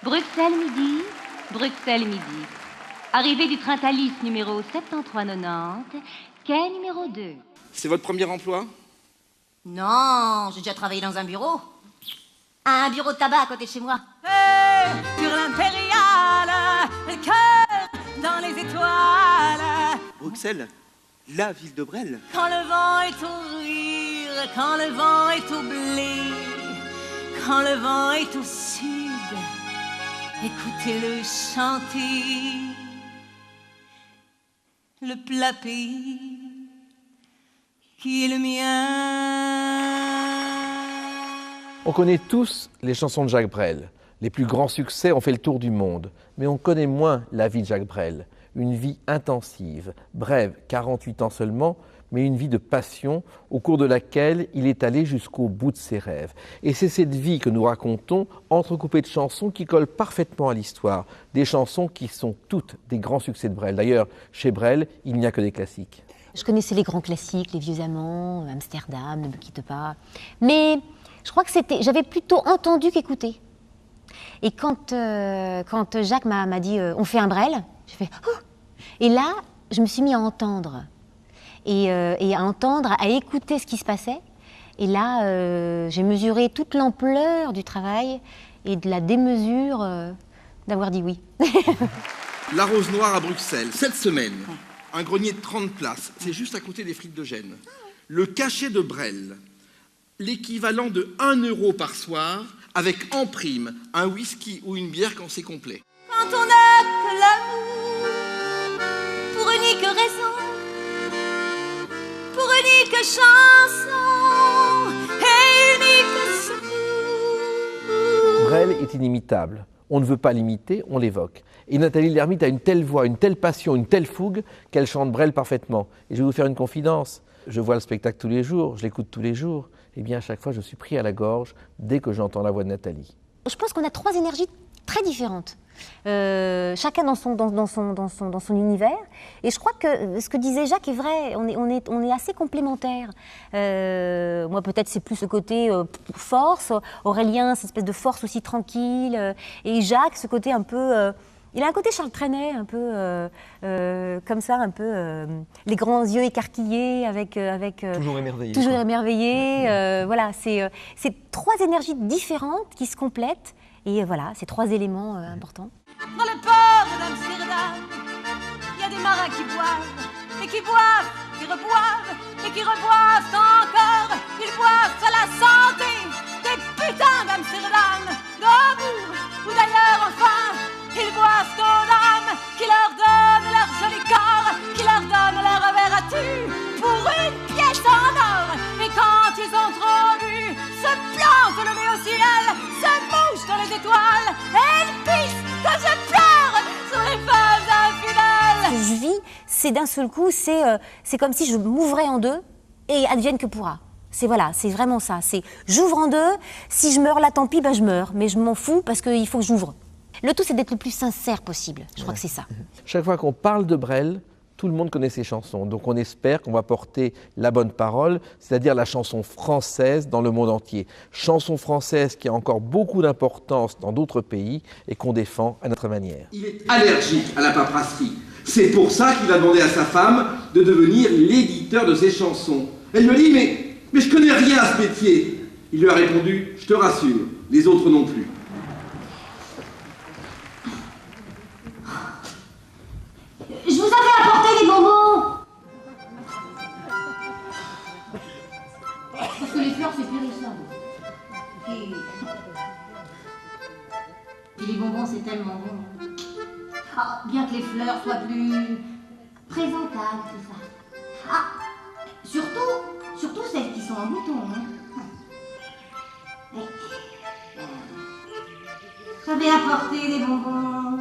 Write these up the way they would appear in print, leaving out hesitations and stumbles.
Bruxelles midi, Bruxelles midi. Arrivée du train Thalys numéro 7390, quai numéro 2. C'est votre premier emploi? Non, j'ai déjà travaillé dans un bureau. Un bureau de tabac à côté de chez moi. Sur l'impériale, le cœur dans les étoiles. Bruxelles, la ville de Brel. Quand le vent est au rire, quand le vent est au blé, quand le vent est au sud, écoutez-le chanter. Le plat pays qui est le mien. On connaît tous les chansons de Jacques Brel. Les plus grands succès ont fait le tour du monde. Mais on connaît moins la vie de Jacques Brel. Une vie intensive, brève, 48 ans seulement, mais une vie de passion au cours de laquelle il est allé jusqu'au bout de ses rêves. Et c'est cette vie que nous racontons, entrecoupée de chansons qui collent parfaitement à l'histoire. Des chansons qui sont toutes des grands succès de Brel. D'ailleurs, chez Brel, il n'y a que des classiques. Je connaissais les grands classiques, Les Vieux Amants, Amsterdam, Ne me quitte pas. Mais je crois que j'avais plutôt entendu qu'écouté. Et quand Jacques m'a dit on fait un Brel, j'ai fait oh. Et là, je me suis mis à entendre. Et à entendre, à écouter ce qui se passait. Et là, j'ai mesuré toute l'ampleur du travail et de la démesure d'avoir dit oui. La Rose Noire à Bruxelles, cette semaine. Un grenier de 30 places, c'est juste à côté des frites de Gênes. Le cachet de Brel, l'équivalent de 1 € par soir, avec en prime un whisky ou une bière quand c'est complet. Quand on n'a que l'amour, pour unique raison, pour unique chanson et unique secours. Brel est inimitable. On ne veut pas l'imiter, on l'évoque. Et Nathalie Lermite a une telle voix, une telle passion, une telle fougue qu'elle chante Brel parfaitement. Et je vais vous faire une confidence. Je vois le spectacle tous les jours, je l'écoute tous les jours. Eh bien, à chaque fois, je suis pris à la gorge dès que j'entends la voix de Nathalie. Je pense qu'on a 3 énergies très différentes. Chacun dans son univers. Et je crois que ce que disait Jacques est vrai. On est assez complémentaires. Moi, peut-être, c'est plus le côté force. Aurélien, cette espèce de force aussi tranquille. Et Jacques, ce côté un peu... il a un côté Charles Trenet, un peu comme ça, un peu les grands yeux écarquillés, avec Toujours émerveillé. Toujours émerveillé. Voilà, c'est 3 énergies différentes qui se complètent. Et voilà, ces 3 éléments importants. Dans le port d'Amsterdam, il y a des marins qui boivent, et qui boivent, qui reboivent, et qui reboivent encore. Ils boivent à la santé des putains d'Amsterdam, d'Hambourg ou d'ailleurs enfin. Ils boivent aux dames qui leur donnent leur joli corps, qui leur donnent leur verre à tu pour une pièce en or. Et quand ils ont trop bu, se plantent le nez au ciel, se mouchent dans les étoiles, et ils pissent quand je pleure sur les femmes infidèles. Ce que je vis, c'est d'un seul coup, c'est comme si je m'ouvrais en deux et advienne que pourra. C'est vraiment ça. C'est j'ouvre en deux, si je meurs là, tant pis, je meurs. Mais je m'en fous parce qu'il faut que j'ouvre. Le tout, c'est d'être le plus sincère possible. Je crois que c'est ça. Chaque fois qu'on parle de Brel, tout le monde connaît ses chansons. Donc on espère qu'on va porter la bonne parole, c'est-à-dire la chanson française dans le monde entier. Chanson française qui a encore beaucoup d'importance dans d'autres pays et qu'on défend à notre manière. Il est allergique à la paperasserie. C'est pour ça qu'il a demandé à sa femme de devenir l'éditeur de ses chansons. Elle lui dit mais je connais rien à ce métier. Il lui a répondu, je te rassure, les autres non plus. Je vous avais apporté des bonbons. Parce que les fleurs, c'est périssable. Puis les bonbons, c'est tellement bon. Ah, bien que les fleurs soient plus présentables, tout ça. Ah, surtout celles qui sont en bouton. Hein. J'avais apporté des bonbons.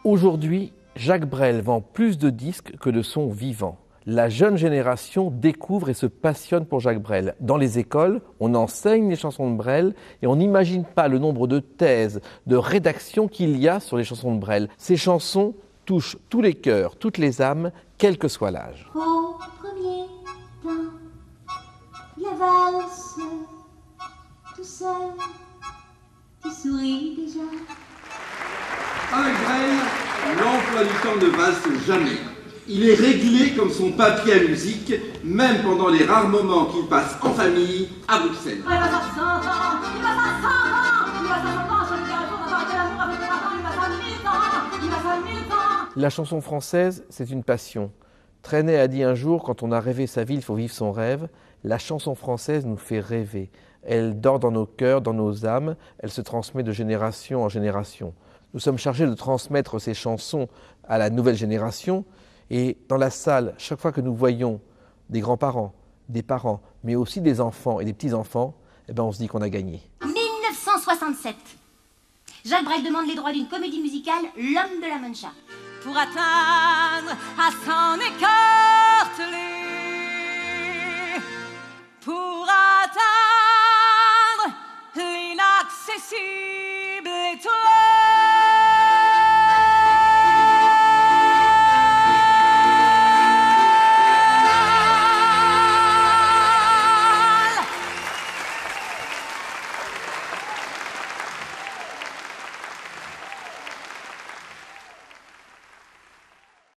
Aujourd'hui, Jacques Brel vend plus de disques que de son vivant. La jeune génération découvre et se passionne pour Jacques Brel. Dans les écoles, on enseigne les chansons de Brel et on n'imagine pas le nombre de thèses, de rédactions qu'il y a sur les chansons de Brel. Ces chansons touchent tous les cœurs, toutes les âmes, quel que soit l'âge. Au premier temps, la valse, tout seul, tu souris déjà. emploi du temps ne valse jamais. Il est réglé comme son papier à musique, même pendant les rares moments qu'il passe en famille à Bruxelles. Il va faire 100 ans, il va faire 100 ans, il va faire 100 ans, je dirai pour avoir été l'amour avec 3 ans, il va faire 1000 ans, il va faire 1000 ans. La chanson française, c'est une passion. Trenet a dit un jour, quand on a rêvé sa vie, il faut vivre son rêve. La chanson française nous fait rêver. Elle dort dans nos cœurs, dans nos âmes, elle se transmet de génération en génération. Nous sommes chargés de transmettre ces chansons à la nouvelle génération. Et dans la salle, chaque fois que nous voyons des grands-parents, des parents, mais aussi des enfants et des petits-enfants, eh ben on se dit qu'on a gagné. 1967. Jacques Brel demande les droits d'une comédie musicale, L'homme de la Mancha. Pour atteindre à s'en écarteler, pour atteindre l'inaccessible.